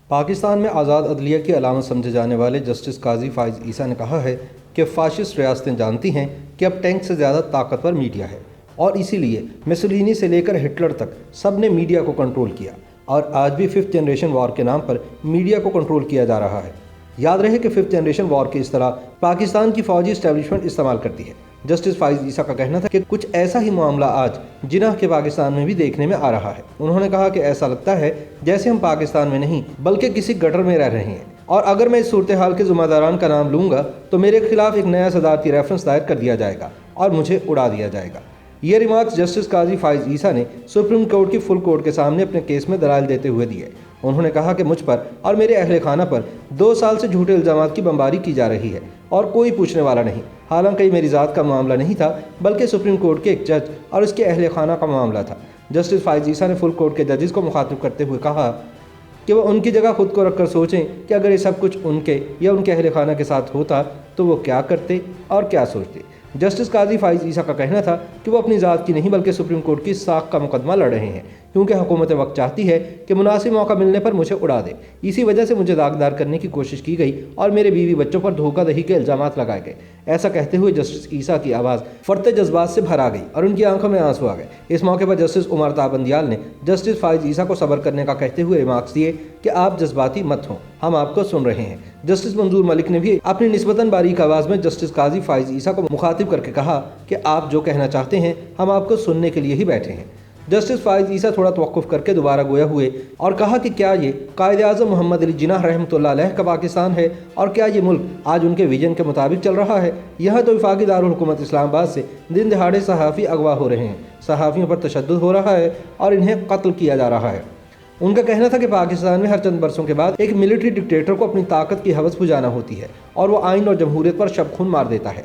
پاکستان میں آزاد عدلیہ کی علامت سمجھے جانے والے جسٹس قاضی فائز عیسیٰ نے کہا ہے کہ فاشسٹ ریاستیں جانتی ہیں کہ اب ٹینک سے زیادہ طاقتور میڈیا ہے اور اسی لیے مسولینی سے لے کر ہٹلر تک سب نے میڈیا کو کنٹرول کیا اور آج بھی 5th جنریشن وار کے نام پر میڈیا کو کنٹرول کیا جا رہا ہے۔ یاد رہے کہ 5th جنریشن وار کی اصطلاح پاکستان کی فوجی اسٹیبلشمنٹ استعمال کرتی ہے۔ جسٹس فائز عیسیٰ کا کہنا تھا کہ کچھ ایسا ہی معاملہ آج جناح کے پاکستان میں بھی دیکھنے میں آ رہا ہے۔ انہوں نے کہا کہ ایسا لگتا ہے جیسے ہم پاکستان میں نہیں بلکہ کسی گٹر میں رہ رہے ہیں، اور اگر میں اس صورتحال کے ذمہ داران کا نام لوں گا تو میرے خلاف ایک نیا صدارتی ریفرنس دائر کر دیا جائے گا اور مجھے اڑا دیا جائے گا۔ یہ ریمارکس جسٹس قاضی فائز عیسیٰ نے سپریم کورٹ کی فل کورٹ کے سامنے اپنے کیس میں دلائل دیتے ہوئے دیے۔ انہوں نے کہا کہ مجھ پر اور میرے اہل خانہ پر 2 سال سے جھوٹے الزامات کی بمباری کی جا رہی ہے اور کوئی پوچھنے والا نہیں، حالانکہ یہ میری ذات کا معاملہ نہیں تھا بلکہ سپریم کورٹ کے ایک جج اور اس کے اہل خانہ کا معاملہ تھا۔ جسٹس فائز عیسیٰ نے فل کورٹ کے ججز کو مخاطب کرتے ہوئے کہا کہ وہ ان کی جگہ خود کو رکھ کر سوچیں کہ اگر یہ سب کچھ ان کے یا ان کے اہل خانہ کے ساتھ ہوتا تو وہ کیا کرتے اور کیا سوچتے۔ جسٹس قاضی فائز عیسیٰ کا کہنا تھا کہ وہ اپنی ذات کی نہیں بلکہ سپریم کورٹ کی ساکھ کا مقدمہ لڑ رہے ہیں، کیونکہ حکومت وقت چاہتی ہے کہ مناسب موقع ملنے پر مجھے اڑا دے۔ اسی وجہ سے مجھے داغدار کرنے کی کوشش کی گئی اور میرے بیوی بچوں پر دھوکہ دہی کے الزامات لگائے گئے۔ ایسا کہتے ہوئے جسٹس عیسیٰ کی آواز فرتے جذبات سے بھر آ گئی اور ان کی آنکھوں میں آنسو آ گئے۔ اس موقع پر جسٹس عمر تابندیال نے جسٹس فائز عیسیٰ کو صبر کرنے کا کہتے ہوئے ریمارکس دیے کہ آپ جذباتی مت ہوں، ہم آپ کو سن رہے ہیں۔ جسٹس منظور ملک نے بھی اپنی نسبتاً باریک آواز میں جسٹس قاضی فائز عیسیٰ کو مخاطب کر کے کہا کہ آپ جو کہنا چاہتے ہیں ہم آپ کو سننے کے لیے ہی بیٹھے ہیں۔ جسٹس فائز عیسیٰ تھوڑا توقف کر کے دوبارہ گویا ہوئے اور کہا کہ کیا یہ قائد اعظم محمد علی جناح رحمۃ اللہ علیہ کا پاکستان ہے اور کیا یہ ملک آج ان کے ویژن کے مطابق چل رہا ہے؟ یہاں تو وفاقی دارالحکومت اسلام آباد سے دن دہاڑے صحافی اغوا ہو رہے ہیں، صحافیوں پر تشدد ہو رہا ہے اور انہیں قتل کیا جا رہا ہے۔ ان کا کہنا تھا کہ پاکستان میں ہر چند برسوں کے بعد ایک ملٹری ڈکٹیٹر کو اپنی طاقت کی ہوس بجھانا ہوتی ہے اور وہ آئین اور جمہوریت پر شب خون مار دیتا ہے،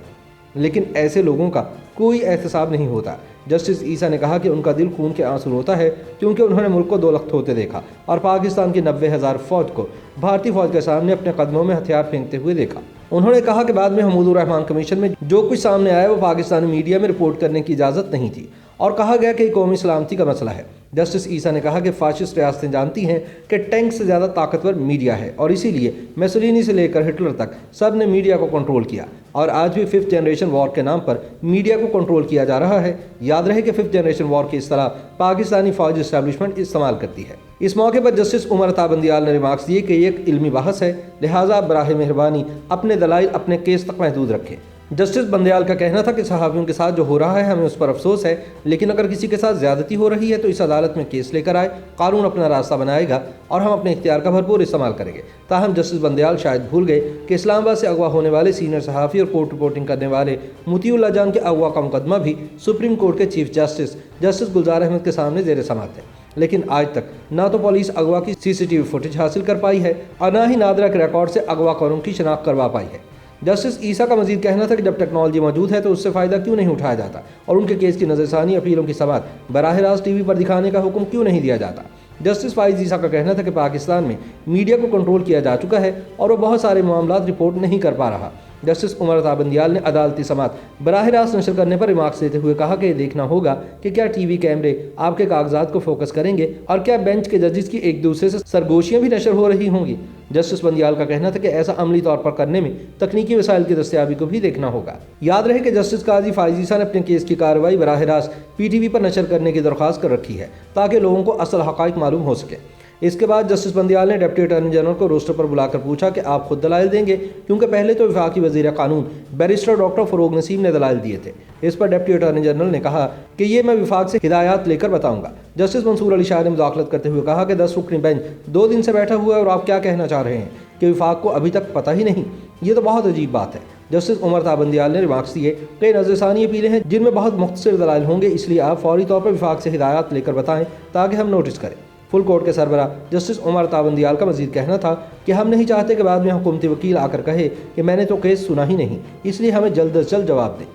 لیکن ایسے لوگوں کا کوئی احتساب نہیں ہوتا۔ جسٹس عیسیٰ نے کہا کہ ان کا دل خون کے آنسو روتا ہے کیونکہ انہوں نے ملک کو 2 لخت ہوتے دیکھا اور پاکستان کی 90,000 فوج کو بھارتی فوج کے سامنے اپنے قدموں میں ہتھیار پھینکتے ہوئے دیکھا۔ انہوں نے کہا کہ بعد میں حمود الرحمان کمیشن میں جو کچھ سامنے آیا وہ پاکستانی میڈیا میں رپورٹ کرنے کی اجازت نہیں تھی اور کہا گیا کہ یہ قومی سلامتی کا مسئلہ ہے۔ جسٹس عیسیٰ نے کہا کہ فاشسٹ ریاستیں جانتی ہیں کہ ٹینک سے زیادہ طاقتور میڈیا ہے اور اسی لیے مسولینی سے لے کر ہٹلر تک سب نے میڈیا کو کنٹرول کیا اور آج بھی 5th جنریشن وار کے نام پر میڈیا کو کنٹرول کیا جا رہا ہے۔ یاد رہے کہ 5th جنریشن وار کی اصطلاح پاکستانی فوجی اسٹیبلشمنٹ استعمال کرتی ہے۔ اس موقع پر جسٹس عمر تابندیال نے ریمارکس دیے کہ یہ ایک علمی بحث ہے، لہٰذا براہ مہربانی اپنے دلائل اپنے کیس تک محدود رکھیں۔ جسٹس بندیال کا کہنا تھا کہ صحافیوں کے ساتھ جو ہو رہا ہے ہمیں اس پر افسوس ہے، لیکن اگر کسی کے ساتھ زیادتی ہو رہی ہے تو اس عدالت میں کیس لے کر آئے، قانون اپنا راستہ بنائے گا اور ہم اپنے اختیار کا بھرپور استعمال کریں گے۔ تاہم جسٹس بندیال شاید بھول گئے کہ اسلام آباد سے اغوا ہونے والے سینئر صحافی اور کورٹ رپورٹنگ کرنے والے مطیع اللہ جان کے اغوا کا مقدمہ بھی سپریم کورٹ کے چیف جسٹس گلزار احمد کے سامنے زیر سماعت ہے، لیکن آج تک نہ تو پولیس اغوا کی CCTV فوٹیج حاصل کر پائی ہے اور نہ ہی نادرہ کے ریکارڈ سے اغوا کاروں کی شناخت کروا پائی ہے۔ جسٹس عیسیٰ کا مزید کہنا تھا کہ جب ٹیکنالوجی موجود ہے تو اس سے فائدہ کیوں نہیں اٹھایا جاتا اور ان کے کیس کی نظر ثانی اپیلوں کی سماعت براہ راست TV پر دکھانے کا حکم کیوں نہیں دیا جاتا۔ جسٹس فائز عیسیٰ کا کہنا تھا کہ پاکستان میں میڈیا کو کنٹرول کیا جا چکا ہے اور وہ بہت سارے معاملات رپورٹ نہیں کر پا رہا۔ جسٹس عمر تابندیال نے عدالتی سماعت براہ راست نشر کرنے پر ریمارکس دیتے ہوئے کہا کہ یہ دیکھنا ہوگا کہ کیا TV کیمرے آپ کے کاغذات کو فوکس کریں گے اور کیا بینچ کے ججز کی ایک دوسرے سے سرگوشیاں بھی نشر ہو رہی ہوں گی۔ جسٹس بندیال کا کہنا تھا کہ ایسا عملی طور پر کرنے میں تکنیکی وسائل کی دستیابی کو بھی دیکھنا ہوگا۔ یاد رہے کہ جسٹس قاضی فائز عیسیٰ نے اپنے کیس کی کارروائی براہ راست PTV پر نشر کرنے کی درخواست کر رکھی ہے تاکہ لوگوں کو اصل حقائق معلوم ہو سکے۔ اس کے بعد جسٹس بندیال نے ڈپٹی اٹارنی جنرل کو روسٹر پر بلا کر پوچھا کہ آپ خود دلائل دیں گے، کیونکہ پہلے تو وفاقی وزیر قانون بیرسٹر ڈاکٹر فروغ نسیم نے دلائل دیے تھے۔ اس پر ڈپٹی اٹارنی جنرل نے کہا کہ یہ میں وفاق سے ہدایات لے کر بتاؤں گا۔ جسٹس منصور علی شاہ نے مداخلت کرتے ہوئے کہا کہ 10 رکنی بینچ 2 دن سے بیٹھا ہوا ہے اور آپ کیا کہنا چاہ رہے ہیں کہ وفاق کو ابھی تک پتہ ہی نہیں؟ یہ تو بہت عجیب بات ہے۔ جسٹس عمر تابندیال نے ریمارکس دیے کہ نظر ثانی اپیلیں ہیں جن میں بہت مختصر دلائل ہوں گے، اس لیے آپ فوری طور پر وفاق سے ہدایات لے کر بتائیں تاکہ ہم نوٹس کریں۔ فل کورٹ کے سربراہ جسٹس عمر تابندیال کا مزید کہنا تھا کہ ہم نہیں چاہتے کہ بعد میں حکومتی وکیل آ کر کہے کہ میں نے تو کیس سنا ہی نہیں، اس لیے ہمیں جلد از جلد جواب دیں۔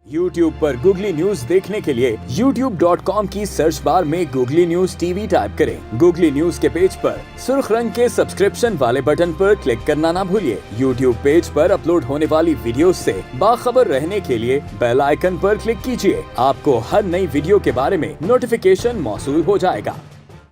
YouTube پر گوگلی نیوز دیکھنے کے لیے youtube.com کی سرچ بار میں گوگلی نیوز TV ٹائپ کریں۔ گوگلی نیوز کے پیج پر سرخ رنگ کے سبسکرپشن والے بٹن پر کلک کرنا نہ بھولیے۔ YouTube پیج پر اپلوڈ ہونے والی ویڈیوز سے باخبر رہنے کے لیے بیل آئیکن پر کلک کیجیے۔ آپ کو ہر نئی ویڈیو کے بارے میں نوٹیفیکیشن موصول ہو جائے گا۔